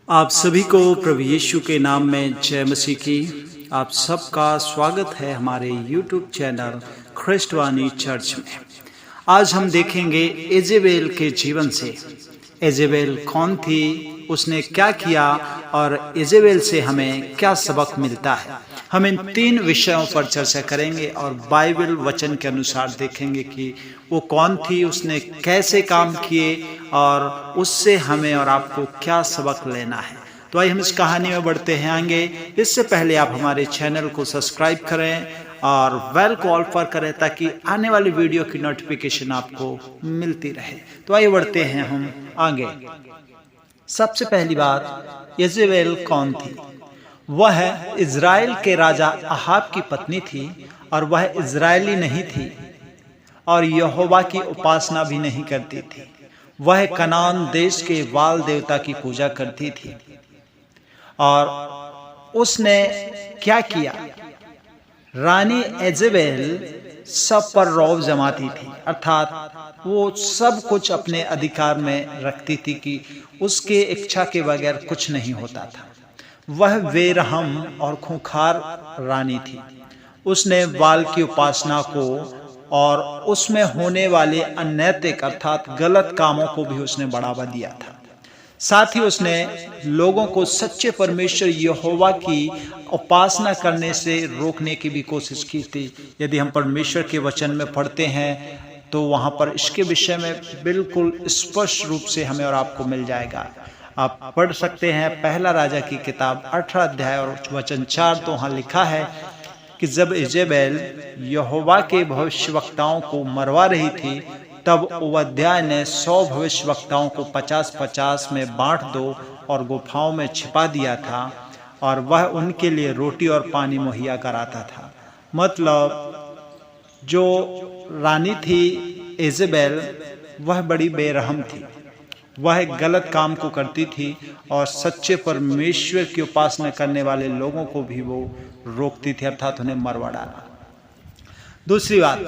आप सभी को प्रभु यीशु के नाम में जय मसीह की। आप सबका स्वागत है हमारे YouTube चैनल ख्रिस्टवानी चर्च में। आज हम देखेंगे इजेबेल के जीवन से। इजेबेल कौन थी, उसने क्या किया और इजेबेल से हमें क्या सबक मिलता है। हम इन 3 विषयों पर चर्चा करेंगे और बाइबल वचन के अनुसार देखेंगे कि वो कौन थी, उसने कैसे काम किए और उससे हमें और आपको क्या सबक लेना है। तो आइए हम इस कहानी में बढ़ते हैं आगे। इससे पहले आप हमारे चैनल को सब्सक्राइब करें और बेल को ऑल पर करें ताकि आने वाली वीडियो की नोटिफिकेशन आपको मिलती रहे। तो आइए बढ़ते हैं हम आगे। सबसे पहली बात, इजेबेल कौन थी? वह इज़राइल के राजा अहाब की पत्नी थी और वह इज़राइली नहीं थी और यहोवा की उपासना भी नहीं करती थी। वह कनान देश के बाल देवता की पूजा करती थी। और उसने क्या किया? रानी इजेबेल सब पर रौब जमाती थी, अर्थात वो सब कुछ अपने अधिकार में रखती थी कि उसके इच्छा के बगैर कुछ नहीं होता था। वह बेरहम और खूंखार रानी थी। उसने बाल की उपासना को और उसमें होने वाले अनैतिक अर्थात गलत कामों को भी उसने बढ़ावा दिया था। साथ ही उसने लोगों को सच्चे परमेश्वर यहोवा की उपासना करने से रोकने की भी कोशिश की थी। यदि हम परमेश्वर के वचन में पढ़ते हैं तो वहां पर इसके विषय में बिल्कुल स्पष्ट रूप से हमें और आपको मिल जाएगा। आप पढ़ सकते हैं पहला राजा की किताब 18 अध्याय और वचन 4। तो वहां लिखा है कि जब इजेबेल यहोवा के भविष्यवक्ताओं को मरवा रही थी, तब ओबद्याह ने 100 भविष्यवक्ताओं को 50-50 में बांट दो और गुफाओं में छिपा दिया था और वह उनके लिए रोटी और पानी मुहैया कराता था। मतलब जो रानी थी इजेबेल, वह बड़ी बेरहम थी। वह गलत काम को करती थी और सच्चे परमेश्वर की उपासना करने वाले लोगों को भी वो रोकती थी, अर्थात उन्हें मरवा डाला। दूसरी बात,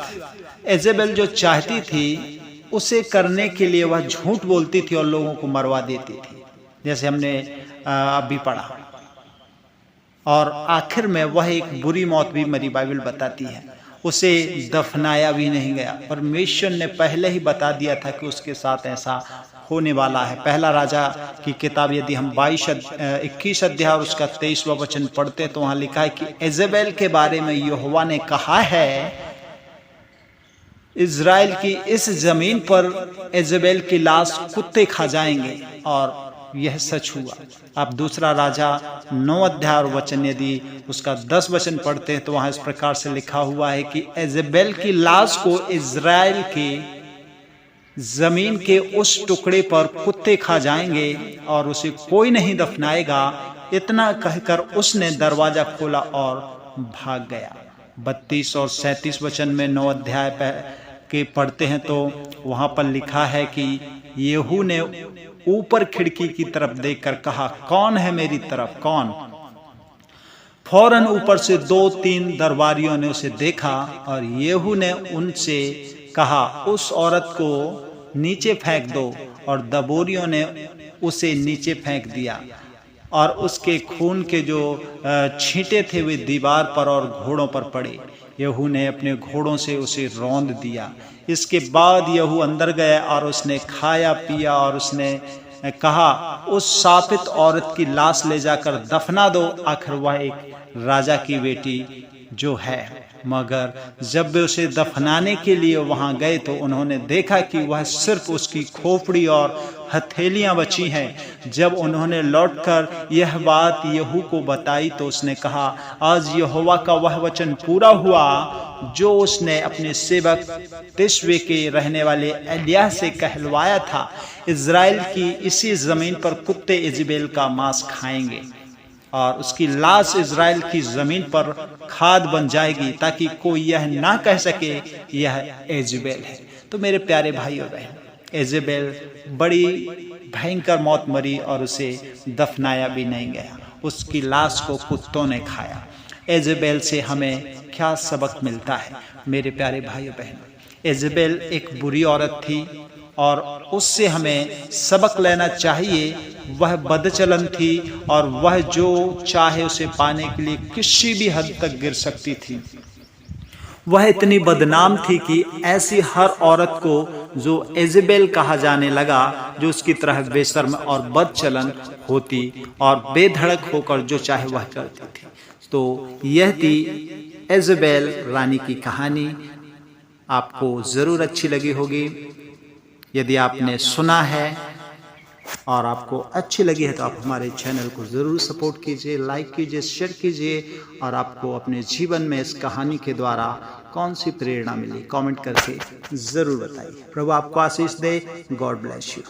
इजेबेल जो चाहती थी उसे करने के लिए वह झूठ बोलती थी और लोगों को मरवा देती थी, जैसे हमने अभी पढ़ा। और आखिर में वह एक बुरी मौत भी मरी, बाइबल बताती है। उसे दफनाया भी नहीं गया। परमेश्वर ने पहले ही बता दिया था कि उसके साथ ऐसा होने वाला है। पहला राजा की किताब यदि हम 21 अध्याय और उसका 23वां वचन पढ़ते तो वहां लिखा है कि इजेबेल के बारे में यहोवा ने कहा है, इज़राइल की इस जमीन पर इजेबेल की लाश कुत्ते खा जाएंगे। और यह सच हुआ। आप दूसरा राजा 9 अध्याय और वचन यदि उसका 10 वचन पढ़ते हैं तो वहां इस प्रकार से लिखा हुआ है कि इजेबेल की लाश को इज़राइल के जमीन के उस टुकड़े पर कुत्ते खा जाएंगे और उसे कोई नहीं दफनाएगा। इतना कहकर उसने दरवाजा खोला और भाग गया। 32 और 37 वचन में 9 अध्याय के पढ़ते हैं तो वहां पर लिखा है कि येहू ने ऊपर खिड़की की तरफ देखकर कहा, कौन है मेरी तरफ, कौन? फौरन ऊपर से 2-3 दरबारियों ने उसे देखा और येहू ने उनसे कहा, उस औरत को नीचे फेंक दो। और दबोरियों ने उसे नीचे फेंक दिया और उसके खून के जो छींटे थे वे दीवार पर और घोड़ों पर पड़े। यहू ने अपने घोड़ों से उसे रौंद दिया। इसके बाद यहू अंदर गया और उसने खाया पिया और उसने कहा, उस शापित औरत की लाश ले जाकर दफना दो, आखिर वह एक राजा की बेटी जो है। मगर जब वे उसे दफनाने के लिए वहां गए तो उन्होंने देखा कि वह सिर्फ उसकी खोपड़ी और हथेलियां बची हैं। जब उन्होंने लौटकर यह बात यहू को बताई तो उसने कहा, आज यहोवा का वह वचन पूरा हुआ जो उसने अपने सेवक तिशबे के रहने वाले एलिय्याह से कहलवाया था, इज़राइल की इसी जमीन पर कुत्ते इजेबेल का मांस खाएंगे और उसकी लाश इज़राइल की जमीन पर खाद बन जाएगी, ताकि कोई यह ना कह सके यह इजेबेल है। तो मेरे प्यारे भाइयों बहन, इजेबेल बड़ी भयंकर मौत मरी और उसे दफनाया भी नहीं गया। उसकी लाश को कुत्तों ने खाया। इजेबेल से हमें क्या सबक मिलता है मेरे प्यारे भाइयों बहन? इजेबेल एक बुरी औरत थी और उससे हमें सबक लेना चाहिए। वह बदचलन थी और वह जो चाहे उसे पाने के लिए किसी भी हद तक गिर सकती थी। वह इतनी बदनाम थी कि ऐसी हर औरत को जो इजेबेल कहा जाने लगा, जो उसकी तरह बेशर्म और बदचलन होती और बेधड़क होकर जो चाहे वह करती थी। तो यह थी इजेबेल रानी की कहानी। आपको ज़रूर अच्छी लगी होगी। यदि आपने सुना है और आपको अच्छी लगी है तो आप हमारे चैनल को ज़रूर सपोर्ट कीजिए, लाइक कीजिए, शेयर कीजिए। और आपको अपने जीवन में इस कहानी के द्वारा कौन सी प्रेरणा मिली, कमेंट करके ज़रूर बताइए। प्रभु आपको आशीष दे। God bless you.